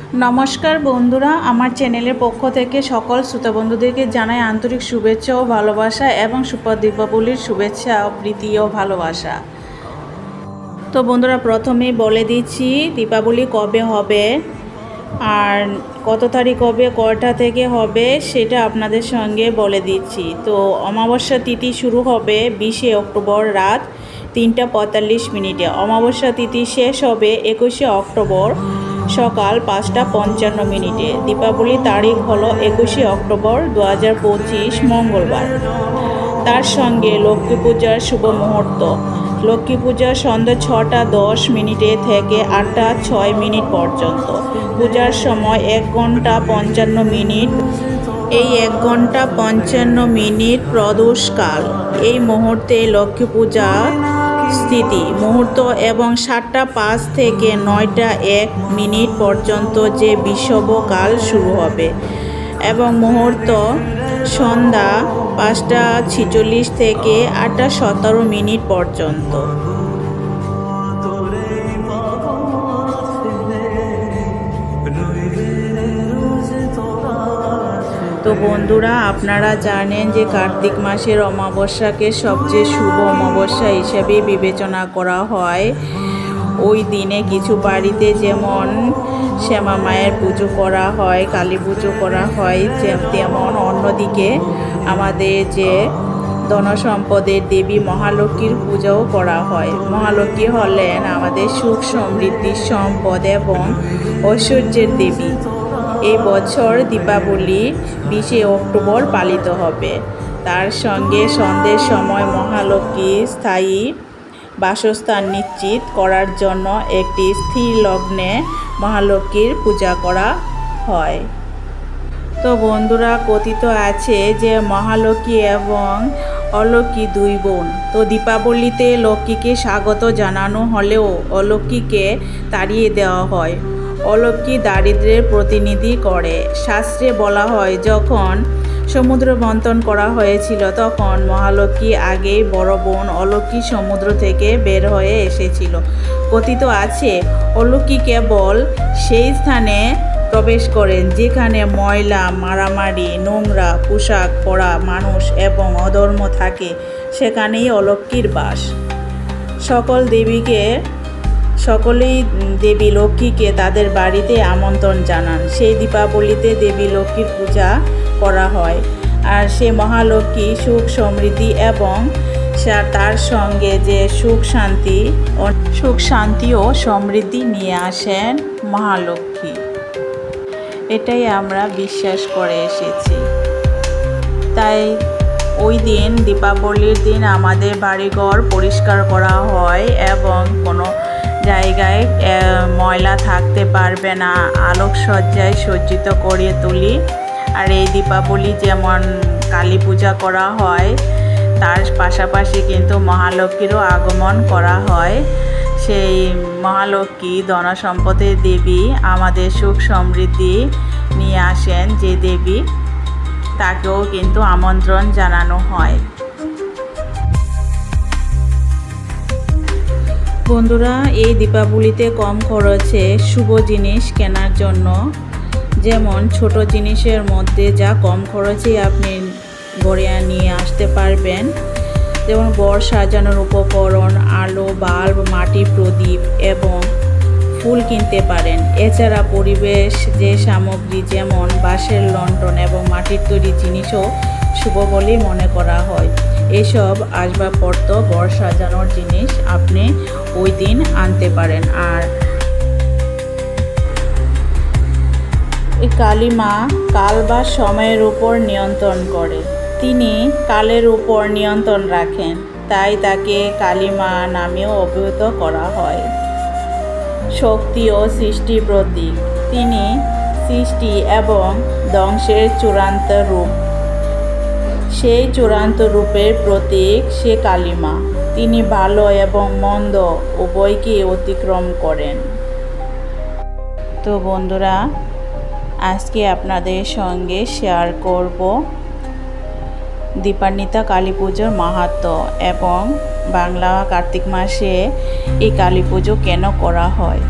নমস্কার বন্ধুরা, আমার চ্যানেলের পক্ষ থেকে সকল শ্রোতা বন্ধুদেরকে জানাই আন্তরিক শুভেচ্ছা ও ভালোবাসা এবং শুভ দীপাবলির শুভেচ্ছা ও প্রীতি ও ভালোবাসা। তো বন্ধুরা, প্রথমেই বলে দিচ্ছি দীপাবলি কবে হবে আর কত তারিখ হবে, কয়টা থেকে হবে সেটা আপনাদের সঙ্গে বলে দিচ্ছি। তো অমাবস্যা তিথি শুরু হবে 20শে অক্টোবর রাত 3:45। অমাবস্যা তিথি শেষ হবে 21শে অক্টোবর সকাল 5:55। দীপাবলির তারিখ হলো 21শে অক্টোবর 2025 মঙ্গলবার। তার সঙ্গে লক্ষ্মী পূজার শুভ মুহূর্ত। লক্ষ্মী পূজা সন্ধ্যা 6:10 থেকে 8:06 পর্যন্ত। পূজার সময় 1 ঘন্টা 55 মিনিট। এই 1 ঘন্টা 55 প্রদোষকাল। এই মুহূর্তে লক্ষ্মী পূজা স্থিতি মুহূর্ত এবং 7:05 থেকে 9:01 পর্যন্ত যে বিষুবকাল শুরু হবে এবং মুহূর্ত সন্ধ্যা 5:46 থেকে 8:17 পর্যন্ত। তো বন্ধুরা, আপনারা জানেন যে কার্তিক মাসের অমাবস্যাকে সবচেয়ে শুভ অমাবস্যা হিসেবে বিবেচনা করা হয়। ওই দিনে কিছু বাড়িতে যেমন শ্যামা মায়ের পুজো করা হয়, কালী পুজো করা হয়, তেমন অন্যদিকে আমাদের যে ধনসম্পদের দেবী মহালক্ষ্মীর পূজাও করা হয়। মহালক্ষ্মী হলেন আমাদের সুখ সমৃদ্ধি, সম্পদ এবং ঐশ্বর্যের দেবী। এই বছর দীপাবলি 20শে অক্টোবর পালিত হবে। তার সঙ্গে সন্ধ্যের সময় মহালক্ষ্মী স্থায়ী বাসস্থান নিশ্চিত করার জন্য একটি স্থির লগ্নে মহালক্ষ্মীর পূজা করা হয়। তো বন্ধুরা, কথিত আছে যে মহালক্ষ্মী এবং অলক্ষ্মী দুই বোন। তো দীপাবলিতে লক্ষ্মীকে স্বাগত জানানো হলেও অলক্ষ্মীকে তাড়িয়ে দেওয়া হয়। অলক্ষ্মী দারিদ্র্যের প্রতিনিধি করে। শাস্ত্রে বলা হয়, যখন সমুদ্র মন্থন করা হয়েছিল তখন মহালক্ষ্মী আগেই বড় বোন অলক্ষ্মী সমুদ্র থেকে বের হয়ে এসেছিল। কথিত আছে অলক্ষ্মী কেবল সেই স্থানে প্রবেশ করেন যেখানে ময়লা, মারামারি, নোংরা পোশাক পরা মানুষ এবং অধর্ম থাকে। সেখানেই অলক্ষ্মীর বাস। সকলেই দেবী লক্ষ্মীকে তাদের বাড়িতে আমন্ত্রণ জানান। সেই দীপাবলিতে দেবী লক্ষ্মীর পূজা করা হয়। আর সে মহালক্ষ্মী সুখ সমৃদ্ধি এবং তার সঙ্গে যে সুখ শান্তি ও সমৃদ্ধি নিয়ে আসেন মহালক্ষ্মী। এটাই আমরা বিশ্বাস করে এসেছি। তাই ওই দিন, দীপাবলির দিন, আমাদের বাড়িঘর পরিষ্কার করা হয় এবং কোনো জায়গায় ময়লা থাকতে পারবে না। আলোকসজ্জায় সজ্জিত করে তুলি। আর এই দীপাবলি যেমন কালী পূজা করা হয়, তার পাশাপাশি কিন্তু মহালক্ষ্মীরও আগমন করা হয়। সেই মহালক্ষ্মী ধনসম্পদের দেবী, আমাদের সুখ সমৃদ্ধি নিয়ে আসেন যে দেবী, তাকেও কিন্তু আমন্ত্রণ জানানো হয়। বন্ধুরা, এই দীপাবলিতে কম খরচে শুভ জিনিস কেনার জন্য, যেমন ছোট জিনিসের মধ্যে যা কম খরচে আপনি ঘরে নিয়ে আসতে পারবেন, যেমন ঘর সাজানোর উপকরণ, আলো, বাল্ব, মাটির প্রদীপ এবং ফুল কিনতে পারেন। এছাড়া পরিবেশ যে সামগ্রী যেমন বাঁশের লণ্ঠন এবং মাটির তৈরি জিনিসও শুভ বলেই মনে করা হয়। এসব আসবাবপত্র, ঘর সাজানোর জিনিস আপনি ওই দিন আনতে পারেন। আর এই কালী মা কাল বা সময়ের উপর নিয়ন্ত্রণ করে। তিনি কালের উপর নিয়ন্ত্রণ রাখেন, তাই তাকে কালী মা নামেও অভিহিত করা হয়। শক্তি ও সৃষ্টির প্রতীক। তিনি সৃষ্টি এবং ধ্বংসের চূড়ান্ত রূপ। সেই চূড়ান্ত রূপের প্রতীক সে কালী মা। তিনি ভালো এবং মন্দ উভয়কে অতিক্রম করেন। তো বন্ধুরা, আজকে আপনাদের সঙ্গে শেয়ার করব দীপান্বিতা কালী পুজোর মাহাত্ম্য এবং বাংলা কার্তিক মাসে এই কালী পুজো কেন করা হয়।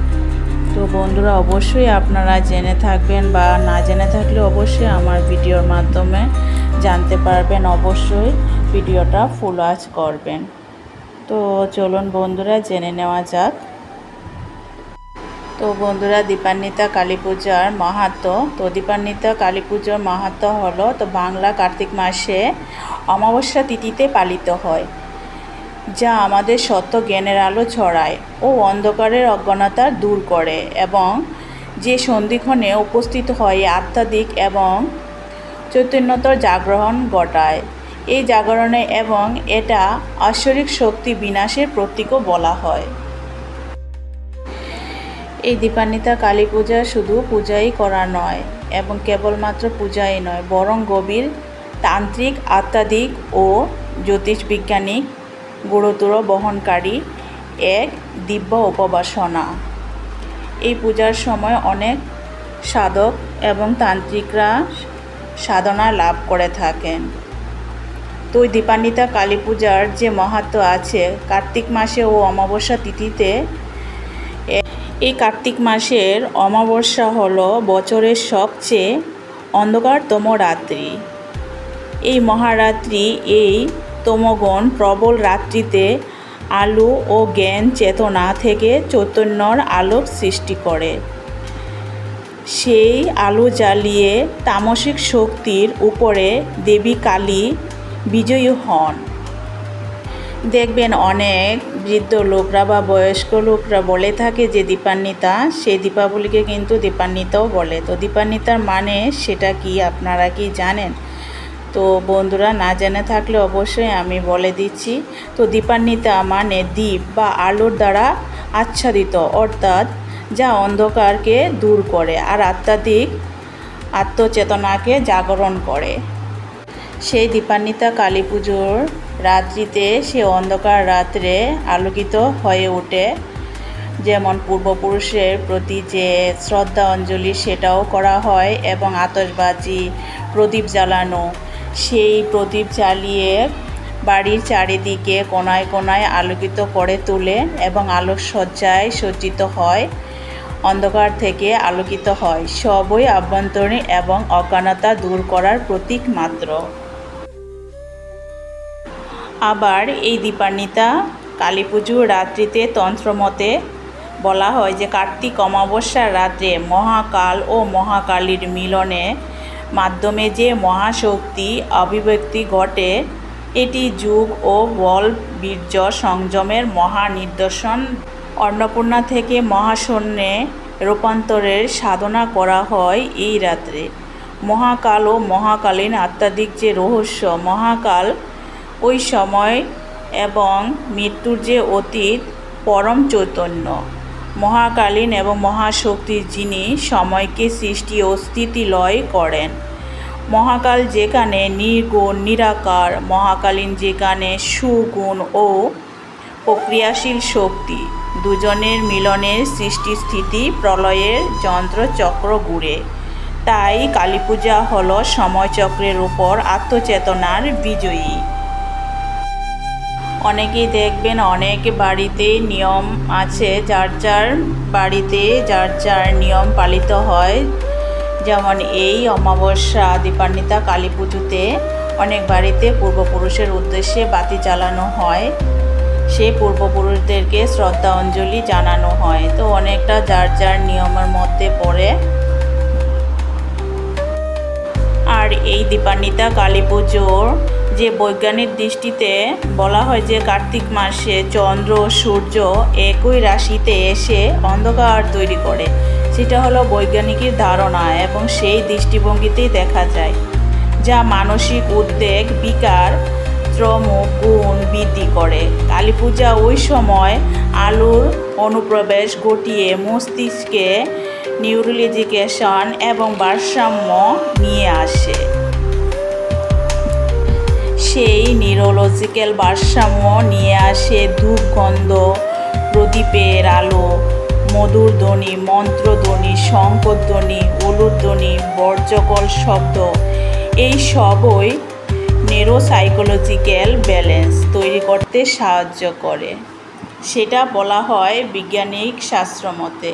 তো বন্ধুরা অবশ্যই আপনারা জেনে থাকবেন বা না জেনে থাকলে অবশ্যই আমার ভিডিওর মাধ্যমে জানতে পারবেন। অবশ্যই ভিডিওটা ফুল ওয়াচ করবেন। তো চলুন বন্ধুরা জেনে নেওয়া যাক। তো বন্ধুরা দীপান্বিতা কালী পূজার মাহাত্ম্য। তো দীপান্বিতা কালী পুজোর মাহাত্ম্য হলো তো বাংলা কার্তিক মাসে অমাবস্যা তিথিতে পালিত হয়, যা আমাদের সত্য জ্ঞানের আলো ছড়ায় ও অন্ধকারের অজ্ঞানতা দূর করে এবং যে সন্ধিক্ষণে উপস্থিত হয় আধ্যাত্মিক এবং চৈতন্যতার জাগরণ ঘটায়। এই জাগরণে এবং এটা ঐশ্বরিক শক্তি বিনাশের প্রতীকও বলা হয়। এই দীপান্বিতা কালী পূজা শুধু পূজাই করা নয় এবং কেবলমাত্র পূজাই নয়, বরং গভীর তান্ত্রিক, আধ্যাত্মিক ও জ্যোতিষবিজ্ঞানিক গুরুত্ব বহনকারী এক দিব্য উপাসনা। এই পূজার সময় অনেক সাধক এবং তান্ত্রিকরা সাধনা লাভ করে থাকেন। তো ওই দীপান্বিতা কালী পূজার যে মাহাত্ম্য আছে কার্তিক মাসে ও অমাবস্যা তিথিতে। এই কার্তিক মাসের অমাবস্যা হলো বছরের সবচেয়ে অন্ধকারতম রাত্রি। এই মহারাত্রি, এই তমোগুণ প্রবল রাত্রিতে আলো ও জ্ঞান চেতনা থেকে চৈতন্যর আলোক সৃষ্টি করে। সেই আলো জ্বালিয়ে তামসিক শক্তির উপরে দেবী কালী বিজয়ী হন। দেখবেন অনেক বৃদ্ধ লোকরা বা বয়স্ক লোকরা বলে থাকে যে দীপান্বিতা, সেই দীপাবলিকে কিন্তু দীপান্বিতাও বলে। তো দীপান্বিতার মানে সেটা কি আপনারা কি জানেন? তো বন্ধুরা না জেনে থাকলে অবশ্যই আমি বলে দিচ্ছি। তো দীপান্বিতা মানে দ্বীপ বা আলোর দ্বারা আচ্ছাদিত, অর্থাৎ যা অন্ধকারকে দূর করে আর আধ্যাত্মিক আত্মচেতনাকে জাগরণ করে। সেই দীপান্বিতা কালী পুজোর রাত্রিতে সে অন্ধকার রাত্রে আলোকিত হয়ে ওঠে। যেমন পূর্বপুরুষের প্রতি যে শ্রদ্ধা অঞ্জলি সেটাও করা হয় এবং আতশবাজি, প্রদীপ জ্বালানো, সেই প্রদীপ জ্বালিয়ে বাড়ির চারিদিকে কোনায় কোনায় আলোকিত করে তোলে এবং আলোকসজ্জায় সজ্জিত হয়, অন্ধকার থেকে আলোকিত হয়। সবই আভ্যন্তরীণ এবং অজ্ঞানতা দূর করার প্রতীক মাত্র। আবার এই দীপান্বিতা কালী পুজোর রাত্রিতে তন্ত্রমতে বলা হয় যে কার্তিক অমাবস্যার রাত্রে মহাকাল ও মহাকালীর মিলনে মাধ্যমে যে মহাশক্তি অভিব্যক্তি ঘটে, এটি যুগ ও বল বীর্য সংযমের মহা নিদর্শন। অন্নপূর্ণা থেকে মহাশূন্যে রূপান্তরের সাধনা করা হয় এই রাত্রে। মহাকাল ও মহাকালীন আধ্যাত্মিক যে রহস্য, মহাকাল ওই সময় এবং মৃত্যুর যে অতীত পরম চৈতন্য, মহাকালীন এবং মহাশক্তির যিনি সময়কে সৃষ্টি ও স্থিতি লয় করেন। মহাকাল যেখানে নির্গুণ নিরাকার, মহাকালীন যেখানে সুগুণ ও প্রক্রিয়াশীল শক্তি, দুজনের মিলনের সৃষ্টি স্থিতি প্রলয়ের যন্ত্রচক্র ঘুরে। তাই কালী পূজা হলো সময়চক্রের উপর আত্মচেতনার বিজয়ী। অনেকেই দেখবেন অনেক বাড়িতে নিয়ম আছে, যার যার বাড়িতে যার যার নিয়ম পালিত হয়। যেমন এই অমাবস্যা দীপান্বিতা কালী পুজোতে অনেক বাড়িতে পূর্বপুরুষের উদ্দেশ্যে বাতি জ্বালানো হয়, সেই পূর্বপুরুষদেরকে শ্রদ্ধা অঞ্জলি জানানো হয়। তো অনেকটা যার যার নিয়মের মধ্যে পড়ে। আর এই দীপান্বিতা কালী পুজোর যে বৈজ্ঞানিক দৃষ্টিতে বলা হয় যে কার্তিক মাসে চন্দ্র ও সূর্য একই রাশিতে এসে অন্ধকার তৈরি করে, সেটা হলো বৈজ্ঞানিকের ধারণা এবং সেই দৃষ্টিভঙ্গিতেই দেখা যায়, যা মানসিক উদ্বেগ, বিকার, শ্রম গুণ বৃদ্ধি করে। কালী পূজা ওই সময় আলোর অনুপ্রবেশ ঘটিয়ে মস্তিষ্কে নিউরোলজিকেশন এবং ভারসাম্য নিয়ে আসে। সেই নিউরোলজিক্যাল ভারসাম্য নিয়ে আসে ধূপ গন্ধ, প্রদীপের আলো, মধুর ধ্বনি, মন্ত্রধ্বনি, শঙ্খধ্বনি, উলুধ্বনি, বর্জ্যকল শব্দ। এই সবই নিউরোসাইকোলজিক্যাল ব্যালেন্স তৈরি করতে সাহায্য করে, সেটা বলা হয় বৈজ্ঞানিক শাস্ত্র মতে।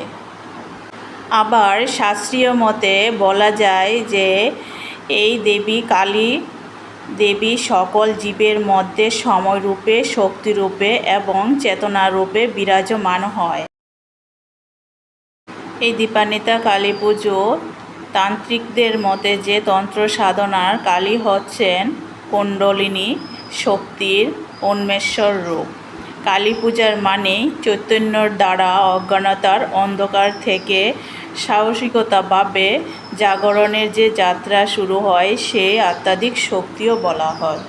আবার শাস্ত্রীয় মতে বলা যায় যে এই দেবী কালী দেবী সকল জীবের মধ্যে সময়রূপে, শক্তিরূপে এবং চেতনারূপে বিরাজমান হয়। এই দীপান্বিতা কালী পুজো তান্ত্রিকদের মতে যে তন্ত্র সাধনার কালী হচ্ছেন কুণ্ডলিনী শক্তির উন্মেষর রূপ। কালী পূজার মানেই চৈতন্যর দ্বারা অজ্ঞানতার অন্ধকার থেকে সাহসিকতাভাবে জাগরণের যে যাত্রা শুরু হয় সে আধ্যাত্মিক শক্তিও বলা হয়।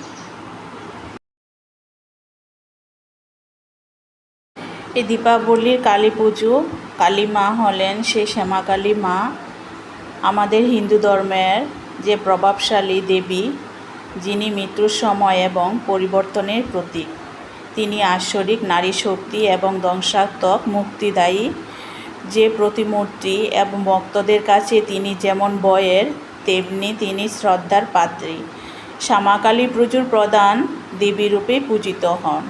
এই দীপাবলির কালী পুজো কালী মা হলেন সেই শ্যামা কালী মা, আমাদের হিন্দু ধর্মের যে প্রভাবশালী দেবী, যিনি মৃত্যুর সময় এবং পরিবর্তনের প্রতীক। তিনি ঐশ্বরিক নারী শক্তি এবং ধ্বংসাত্মক মুক্তিদায়ী যে প্রতিমূর্তি এবং ভক্তদের কাছে তিনি যেমন ভয়ের তেমনি তিনি শ্রদ্ধার পাত্রী। শ্যামা কালী পুজোর প্রধান দেবীরূপে পূজিত হন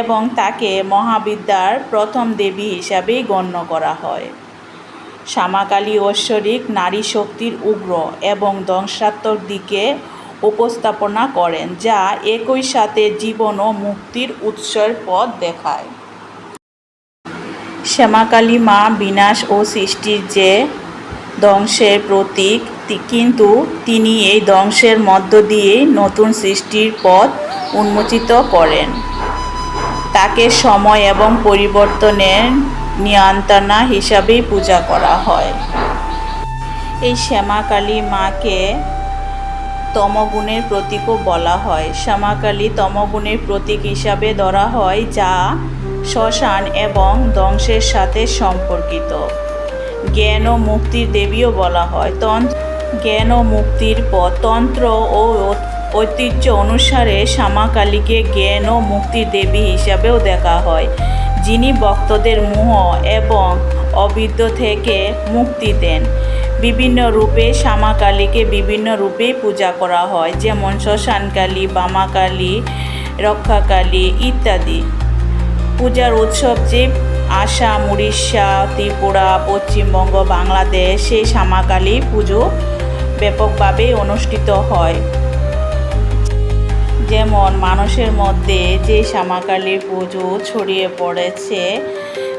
এবং তাকে মহাবিদ্যার প্রথম দেবী হিসাবেই গণ্য করা হয়। শ্যামা কালী ঐশ্বরিক নারী শক্তির উগ্র এবং ধ্বংসাত্মক দিকে উপস্থাপনা করেন, যা একই সাথে জীবন ও মুক্তির উৎসের পথ দেখায়। শ্যামা কালী মা বিনাশ ও সৃষ্টির যে ধ্বংসের প্রতীক, কিন্তু তিনি এই ধ্বংসের মধ্য দিয়ে নতুন সৃষ্টির পথ উন্মোচিত করেন। তাকে সময় এবং পরিবর্তনের নিয়ন্ত্রণা হিসাবেই পূজা করা হয়। এই শ্যামা কালী মাকে তমগুণের প্রতীকও বলা হয়। শ্যামা কালী তমগুণের প্রতীক হিসাবে ধরা হয়, যা শ্মশান এবং ধ্বংসের সাথে সম্পর্কিত। জ্ঞান ও মুক্তির দেবীও বলা হয়। জ্ঞান ও মুক্তির পথ তন্ত্র ও ঐতিহ্য অনুসারে শ্যামা কালীকে জ্ঞান ও মুক্তির দেবী হিসাবেও দেখা হয়, যিনি ভক্তদের মোহ এবং অবিদ্য থেকে মুক্তি দেন। বিভিন্ন রূপে শ্যামা কালীকে বিভিন্ন রূপে পূজা করা হয়, যেমন শ্মশানকালী, বামাকালী, রক্ষাকালী ইত্যাদি। পূজার উৎসব যে আসাম, উড়িষ্যা, ত্রিপুরা, পশ্চিমবঙ্গ, বাংলাদেশ সেই শ্যামা কালী পুজো ব্যাপকভাবে অনুষ্ঠিত হয়। যেমন মানুষের মধ্যে যে শ্যামা কালী পুজো ছড়িয়ে পড়েছে,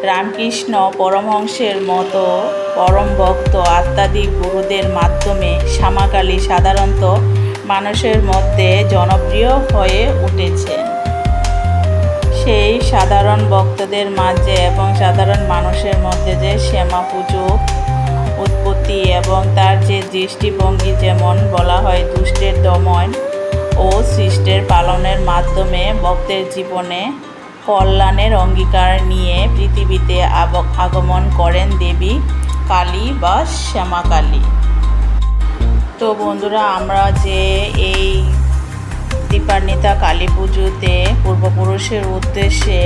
রামকৃষ্ণ পরমহংসের মতো পরম ভক্ত আধ্যাত্মিক গুরুদের মাধ্যমে শ্যামা কালী সাধারণত মানুষের মধ্যে জনপ্রিয় হয়ে উঠেছেন। সেই সাধারণ ভক্তদের মাঝে এবং সাধারণ মানুষের মধ্যে যে শ্যামা পুজো উৎপত্তি এবং তার যে দৃষ্টিভঙ্গি, যেমন বলা হয় দুষ্টের দমন ও সৃষ্টের পালনের মাধ্যমে ভক্তের জীবনে কল্যাণের অঙ্গীকার নিয়ে পৃথিবীতে আগমন করেন দেবী কালী বা শ্যামা কালী। তো বন্ধুরা, আমরা যে এই দীপান্বিতা কালী পুজোতে পূর্বপুরুষের উদ্দেশ্যে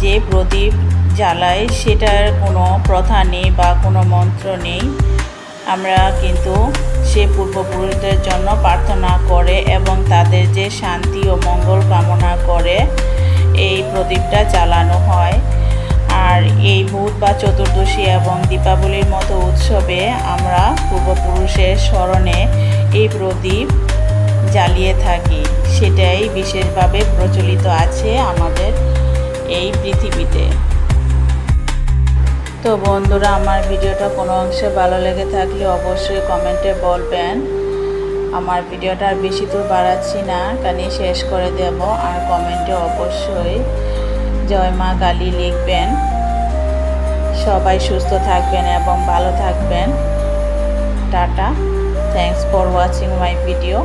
যে প্রদীপ জ্বালাই, সেটার কোনো প্রথা নেই বা কোনো মন্ত্র নেই। আমরা কিন্তু সে পূর্বপুরুষদের জন্য প্রার্থনা করে এবং তাদের যে শান্তি ও মঙ্গল কামনা করে এই প্রদীপটা জ্বালানো হয়। আর এই ভূত বা চতুর্দশী এবং দীপাবলির মতো উৎসবে আমরা পূর্বপুরুষের স্মরণে এই প্রদীপ জ্বালিয়ে থাকি। সেটাই বিশেষভাবে প্রচলিত আছে আমাদের এই পৃথিবীতে। তো বন্ধুরা, আমার ভিডিওটা কোনো অংশে ভালো লেগে থাকলে অবশ্যই কমেন্টে বলবেন। আমার ভিডিওটা আর বেশি দূর বাড়াচ্ছি না, কারণ শেষ করে দেব। আর কমেন্টে অবশ্যই জয় মা কালী লিখবেন। সবাই সুস্থ থাকবেন এবং ভালো থাকবেন। Tata. Thanks for watching my video.